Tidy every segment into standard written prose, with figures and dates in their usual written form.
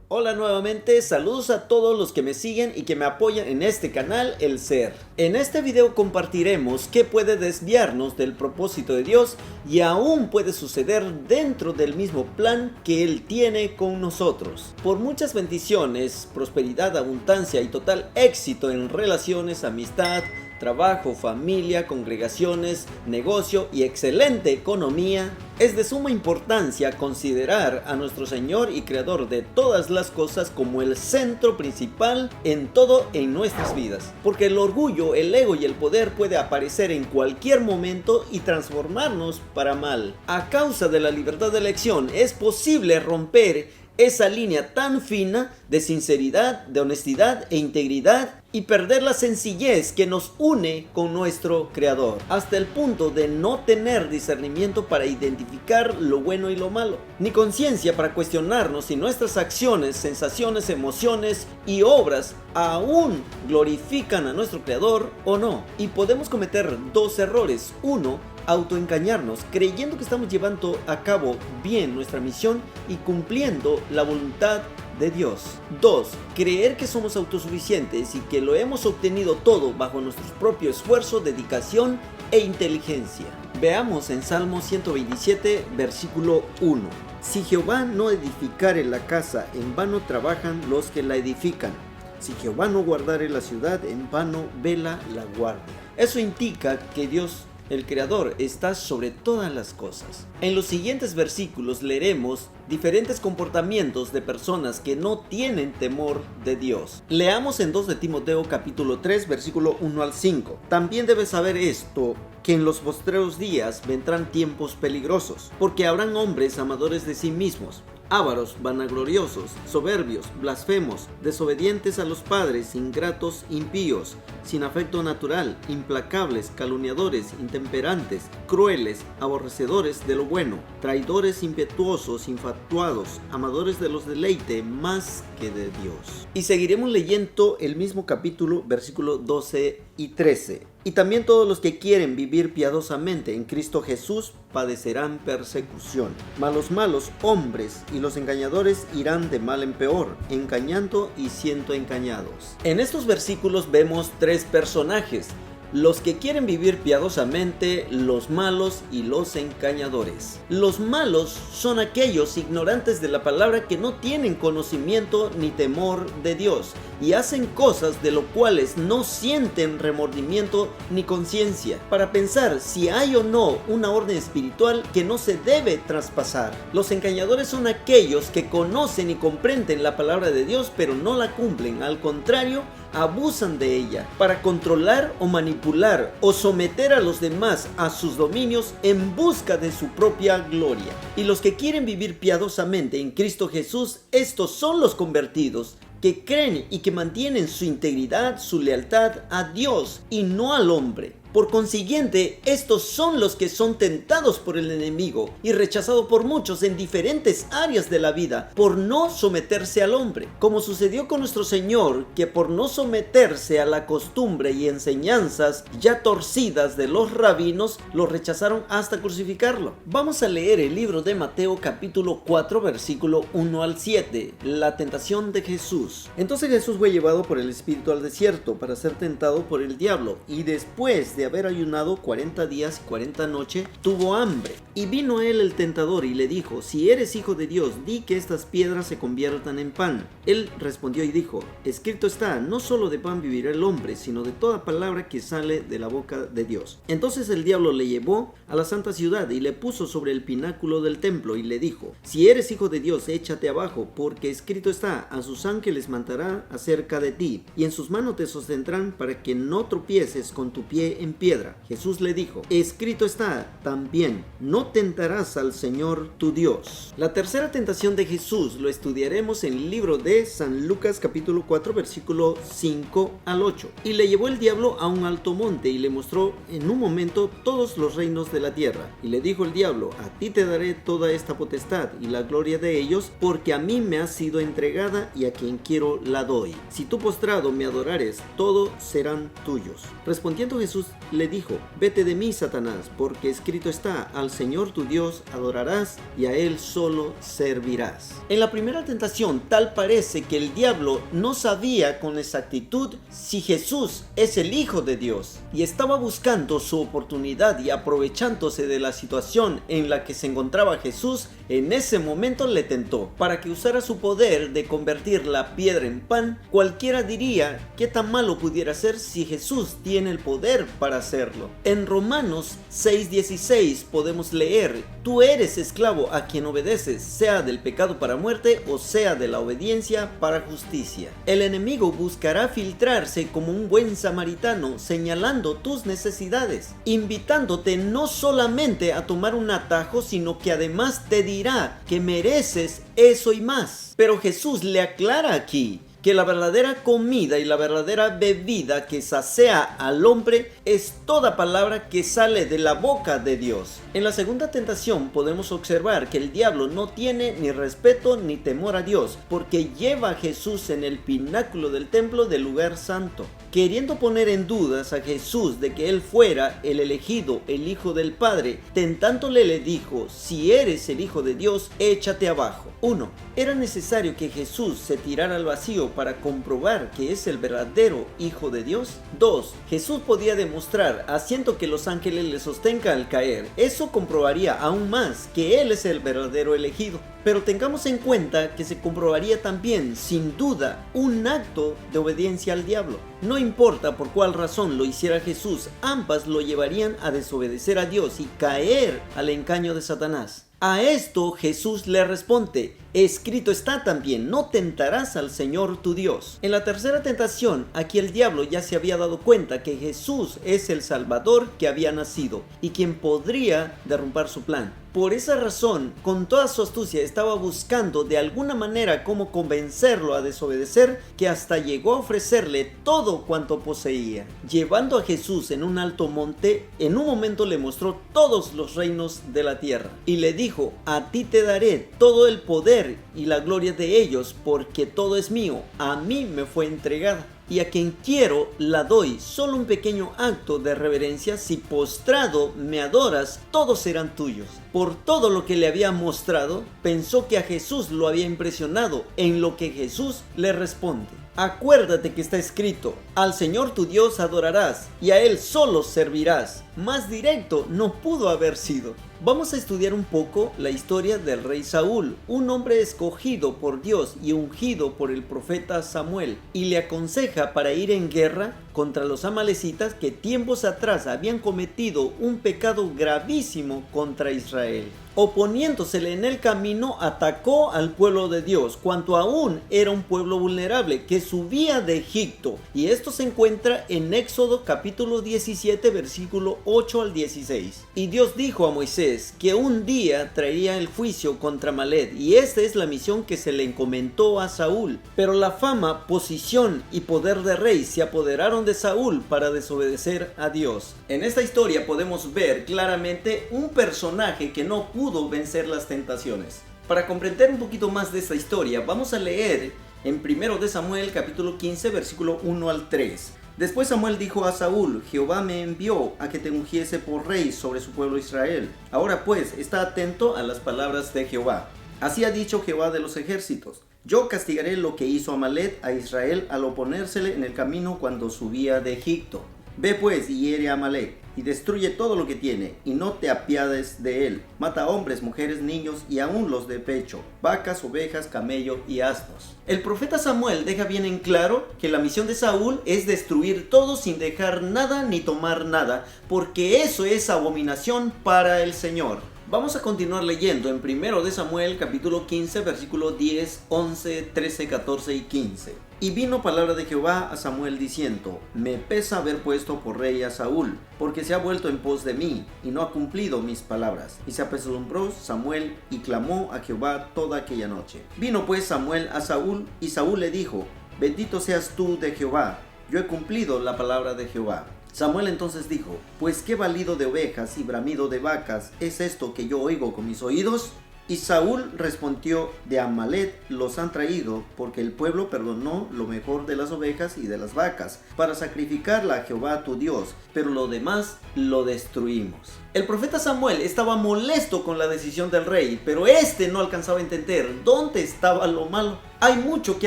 Hola nuevamente, saludos a todos los que me siguen y que me apoyan en este canal, El Ser. En este video compartiremos qué puede desviarnos del propósito de Dios y aún puede suceder dentro del mismo plan que Él tiene con nosotros. Por muchas bendiciones, prosperidad, abundancia y total éxito en relaciones, amistad, trabajo, familia, congregaciones, negocio y excelente economía, es de suma importancia considerar a nuestro Señor y Creador de todas las cosas como el centro principal en todo en nuestras vidas. Porque el orgullo, el ego y el poder puede aparecer en cualquier momento y transformarnos para mal. A causa de la libertad de elección es posible romper esa línea tan fina de sinceridad, de honestidad e integridad y perder la sencillez que nos une con nuestro Creador, hasta el punto de no tener discernimiento para identificar lo bueno y lo malo, ni conciencia para cuestionarnos si nuestras acciones, sensaciones, emociones y obras aún glorifican a nuestro Creador o no. Y podemos cometer dos errores. Uno, autoengañarnos, creyendo que estamos llevando a cabo bien nuestra misión y cumpliendo la voluntad de Dios. 2. Creer que somos autosuficientes y que lo hemos obtenido todo bajo nuestro propio esfuerzo, dedicación e inteligencia. Veamos en Salmo 127, versículo 1. Si Jehová no edificare la casa, en vano trabajan los que la edifican. Si Jehová no guardare la ciudad, en vano vela la guardia. Eso indica que Dios, el Creador, está sobre todas las cosas. En los siguientes versículos leeremos diferentes comportamientos de personas que no tienen temor de Dios. Leamos en 2 de Timoteo capítulo 3 versículo 1 al 5. También debes saber esto, que en los postreros días vendrán tiempos peligrosos, porque habrán hombres amadores de sí mismos, ávaros, vanagloriosos, soberbios, blasfemos, desobedientes a los padres, ingratos, impíos, sin afecto natural, implacables, calumniadores, intemperantes, crueles, aborrecedores de lo bueno, traidores, impetuosos, infatuados, amadores de los deleites más que de Dios. Y seguiremos leyendo el mismo capítulo, versículos 12 y 13. Y también todos los que quieren vivir piadosamente en Cristo Jesús padecerán persecución. Mas los malos hombres y los engañadores irán de mal en peor, engañando y siendo engañados. En estos versículos vemos tres personajes: los que quieren vivir piadosamente, los malos y los engañadores. Los malos son aquellos ignorantes de la palabra que no tienen conocimiento ni temor de Dios y hacen cosas de lo cuales no sienten remordimiento ni conciencia para pensar si hay o no una orden espiritual que no se debe traspasar. Los engañadores son aquellos que conocen y comprenden la palabra de Dios pero no la cumplen, al contrario, abusan de ella para controlar o manipular o someter a los demás a sus dominios en busca de su propia gloria. Y los que quieren vivir piadosamente en Cristo Jesús, estos son los convertidos, que creen y que mantienen su integridad, su lealtad a Dios y no al hombre. Por consiguiente, estos son los que son tentados por el enemigo y rechazados por muchos en diferentes áreas de la vida por no someterse al hombre, como sucedió con nuestro Señor, que por no someterse a la costumbre y enseñanzas ya torcidas de los rabinos, lo rechazaron hasta crucificarlo. Vamos a leer el libro de Mateo capítulo 4 versículo 1 al 7, la tentación de Jesús. Entonces Jesús fue llevado por el Espíritu al desierto para ser tentado por el diablo, y después de haber ayunado 40 días y 40 noches, tuvo hambre. Y vino él el tentador y le dijo: si eres hijo de Dios, di que estas piedras se conviertan en pan. Él respondió y dijo: escrito está, no solo de pan vivirá el hombre, sino de toda palabra que sale de la boca de Dios. Entonces el diablo le llevó a la santa ciudad y le puso sobre el pináculo del templo y le dijo: si eres hijo de Dios, échate abajo, porque escrito está, a sus ángeles mandará acerca de ti, y en sus manos te sostendrán para que no tropieces con tu pie en piedra. Jesús le dijo: escrito está también, no tentarás al Señor tu Dios. La tercera tentación de Jesús lo estudiaremos en el libro de San Lucas capítulo 4 versículo 5 al 8. Y le llevó el diablo a un alto monte y le mostró en un momento todos los reinos de la tierra. Y le dijo el diablo: a ti te daré toda esta potestad y la gloria de ellos, porque a mí me ha sido entregada y a quien quiero la doy. Si tú postrado me adorares, todos serán tuyos. Respondiendo Jesús le dijo: vete de mí, Satanás, porque escrito está: al Señor tu Dios adorarás y a Él solo servirás. En la primera tentación, tal parece que el diablo no sabía con exactitud si Jesús es el Hijo de Dios y estaba buscando su oportunidad, y aprovechándose de la situación en la que se encontraba Jesús, en ese momento le tentó para que usara su poder de convertir la piedra en pan. Cualquiera diría: ¿qué tan malo pudiera ser si Jesús tiene el poder para hacerlo? En Romanos 6:16 podemos leer: tú eres esclavo a quien obedeces, sea del pecado para muerte o sea de la obediencia para justicia. El enemigo buscará filtrarse como un buen samaritano, señalando tus necesidades, invitándote no solamente a tomar un atajo, sino que además te dirá que mereces eso y más. Pero Jesús le aclara aquí que la verdadera comida y la verdadera bebida que sacia al hombre es toda palabra que sale de la boca de Dios. En la segunda tentación podemos observar que el diablo no tiene ni respeto ni temor a Dios, porque lleva a Jesús en el pináculo del templo del lugar santo, queriendo poner en dudas a Jesús de que él fuera el elegido, el Hijo del Padre. Tentándole le dijo: si eres el Hijo de Dios, échate abajo. 1. Era necesario que Jesús se tirara al vacío para comprobar que es el verdadero Hijo de Dios. 2. Jesús podía demostrar haciendo que los ángeles le sostengan al caer. Eso comprobaría aún más que él es el verdadero elegido. Pero tengamos en cuenta que se comprobaría también, sin duda, un acto de obediencia al diablo. No importa por cuál razón lo hiciera Jesús, ambas lo llevarían a desobedecer a Dios y caer al engaño de Satanás. A esto Jesús le responde: escrito está también: no tentarás al Señor tu Dios. En la tercera tentación, aquí el diablo ya se había dado cuenta que Jesús es el Salvador que había nacido y quien podría derrumbar su plan. Por esa razón, con toda su astucia, estaba buscando de alguna manera cómo convencerlo a desobedecer, que hasta llegó a ofrecerle todo cuanto poseía. Llevando a Jesús en un alto monte, en un momento le mostró todos los reinos de la tierra y le dijo: a ti te daré todo el poder y la gloria de ellos, porque todo es mío, a mí me fue entregada, y a quien quiero la doy. Solo un pequeño acto de reverencia: si postrado me adoras, todos serán tuyos. Por todo lo que le había mostrado, pensó que a Jesús lo había impresionado, en lo que Jesús le responde: acuérdate que está escrito: al Señor tu Dios adorarás y a Él solo servirás. Más directo no pudo haber sido. Vamos a estudiar un poco la historia del rey Saúl, un hombre escogido por Dios y ungido por el profeta Samuel, y le aconseja para ir en guerra contra los amalecitas, que tiempos atrás habían cometido un pecado gravísimo contra Israel. Oponiéndosele en el camino, atacó al pueblo de Dios, cuanto aún era un pueblo vulnerable que subía de Egipto, y esto se encuentra en Éxodo capítulo 17 versículo 8 al 16. Y Dios dijo a Moisés que un día traería el juicio contra Amalec, y esta es la misión que se le encomendó a Saúl. Pero la fama, posición y poder de rey se apoderaron de Saúl para desobedecer a Dios. En esta historia podemos ver claramente un personaje que no pudo vencer las tentaciones. Para comprender un poquito más de esta historia, vamos a leer en 1 de Samuel capítulo 15 versículo 1 al 3. Después Samuel dijo a Saúl: Jehová me envió a que te ungiese por rey sobre su pueblo Israel. Ahora pues, está atento a las palabras de Jehová. Así ha dicho Jehová de los ejércitos: yo castigaré lo que hizo Amalec a Israel al oponérsele en el camino cuando subía de Egipto. Ve pues y hiere a Amalec, y destruye todo lo que tiene, y no te apiades de él. Mata hombres, mujeres, niños, y aún los de pecho, vacas, ovejas, camello y asnos. El profeta Samuel deja bien en claro que la misión de Saúl es destruir todo sin dejar nada ni tomar nada, porque eso es abominación para el Señor. Vamos a continuar leyendo en 1 de Samuel capítulo 15 versículo 10, 11, 13, 14 y 15. Y vino palabra de Jehová a Samuel diciendo: me pesa haber puesto por rey a Saúl, porque se ha vuelto en pos de mí, y no ha cumplido mis palabras. Y se apesadumbró Samuel, y clamó a Jehová toda aquella noche. Vino pues Samuel a Saúl, y Saúl le dijo: bendito seas tú de Jehová, yo he cumplido la palabra de Jehová. Samuel entonces dijo: pues qué balido de ovejas y bramido de vacas es esto que yo oigo con mis oídos. Y Saúl respondió: de Amalec los han traído, porque el pueblo perdonó lo mejor de las ovejas y de las vacas, para sacrificarla a Jehová tu Dios, pero lo demás lo destruimos. El profeta Samuel estaba molesto con la decisión del rey, pero este no alcanzaba a entender dónde estaba lo malo. Hay mucho que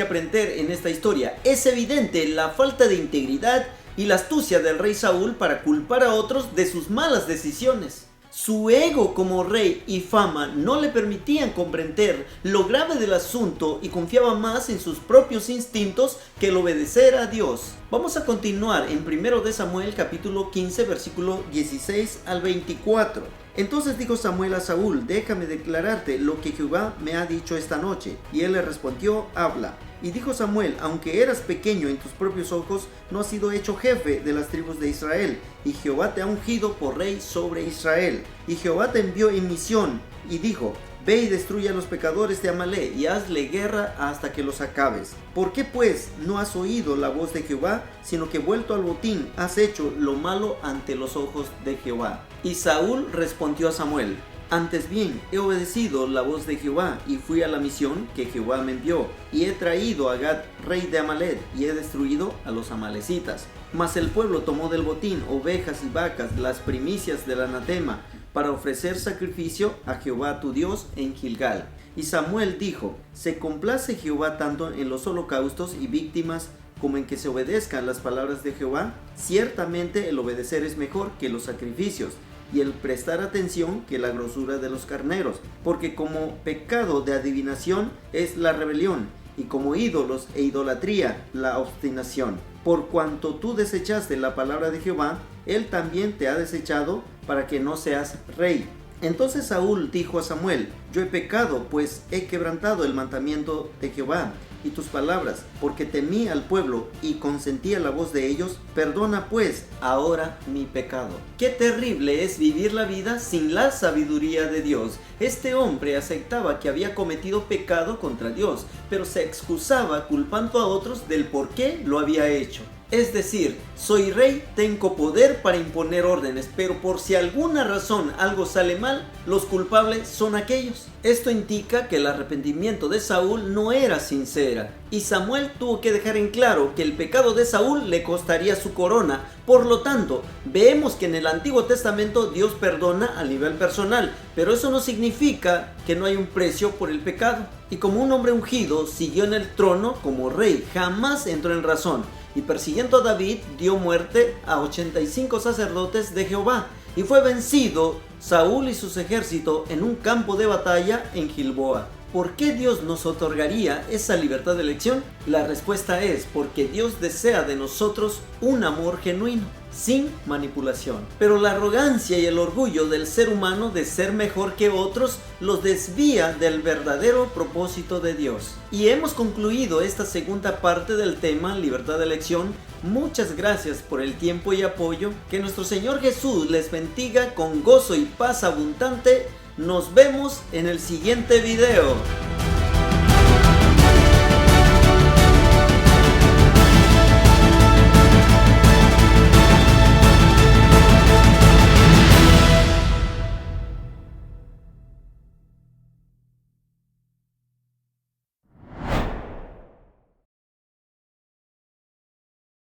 aprender en esta historia. Es evidente la falta de integridad y la astucia del rey Saúl para culpar a otros de sus malas decisiones. Su ego como rey y fama no le permitían comprender lo grave del asunto y confiaba más en sus propios instintos que el obedecer a Dios. Vamos a continuar en 1 de Samuel capítulo 15 versículo 16 al 24. Entonces dijo Samuel a Saúl: déjame declararte lo que Jehová me ha dicho esta noche. Y él le respondió: habla. Y dijo Samuel: aunque eras pequeño en tus propios ojos, no has sido hecho jefe de las tribus de Israel, y Jehová te ha ungido por rey sobre Israel. Y Jehová te envió en misión, y dijo: ve y destruye a los pecadores de Amalec, y hazle guerra hasta que los acabes. ¿Por qué pues no has oído la voz de Jehová, sino que vuelto al botín has hecho lo malo ante los ojos de Jehová? Y Saúl respondió a Samuel: antes bien, he obedecido la voz de Jehová, y fui a la misión que Jehová me envió, y he traído a Gad, rey de Amalec, y he destruido a los amalecitas. Mas el pueblo tomó del botín ovejas y vacas, las primicias del anatema, para ofrecer sacrificio a Jehová tu Dios en Gilgal. Y Samuel dijo: ¿se complace Jehová tanto en los holocaustos y víctimas como en que se obedezcan las palabras de Jehová? Ciertamente el obedecer es mejor que los sacrificios, y el prestar atención que la grosura de los carneros, porque como pecado de adivinación es la rebelión, y como ídolos e idolatría la obstinación. Por cuanto tú desechaste la palabra de Jehová, él también te ha desechado para que no seas rey. Entonces Saúl dijo a Samuel: yo he pecado, pues he quebrantado el mandamiento de Jehová y tus palabras, porque temí al pueblo y consentí a la voz de ellos. Perdona pues ahora mi pecado. Qué terrible es vivir la vida sin la sabiduría de Dios. Este hombre aceptaba que había cometido pecado contra Dios, pero se excusaba culpando a otros del por qué lo había hecho. Es decir, soy rey, tengo poder para imponer órdenes, pero por si alguna razón algo sale mal, los culpables son aquellos. Esto indica que el arrepentimiento de Saúl no era sincera, y Samuel tuvo que dejar en claro que el pecado de Saúl le costaría su corona. Por lo tanto, vemos que en el Antiguo Testamento Dios perdona a nivel personal, pero eso no significa que no hay un precio por el pecado. Y como un hombre ungido siguió en el trono como rey, jamás entró en razón, y persiguiendo a David dio muerte a 85 sacerdotes de Jehová, y fue vencido Saúl y sus ejércitos en un campo de batalla en Gilboa. ¿Por qué Dios nos otorgaría esa libertad de elección? La respuesta es porque Dios desea de nosotros un amor genuino, sin manipulación. Pero la arrogancia y el orgullo del ser humano de ser mejor que otros los desvía del verdadero propósito de Dios. Y hemos concluido esta segunda parte del tema libertad de elección. Muchas gracias por el tiempo y apoyo. Que nuestro Señor Jesús les bendiga con gozo y paz abundante. Nos vemos en el siguiente video.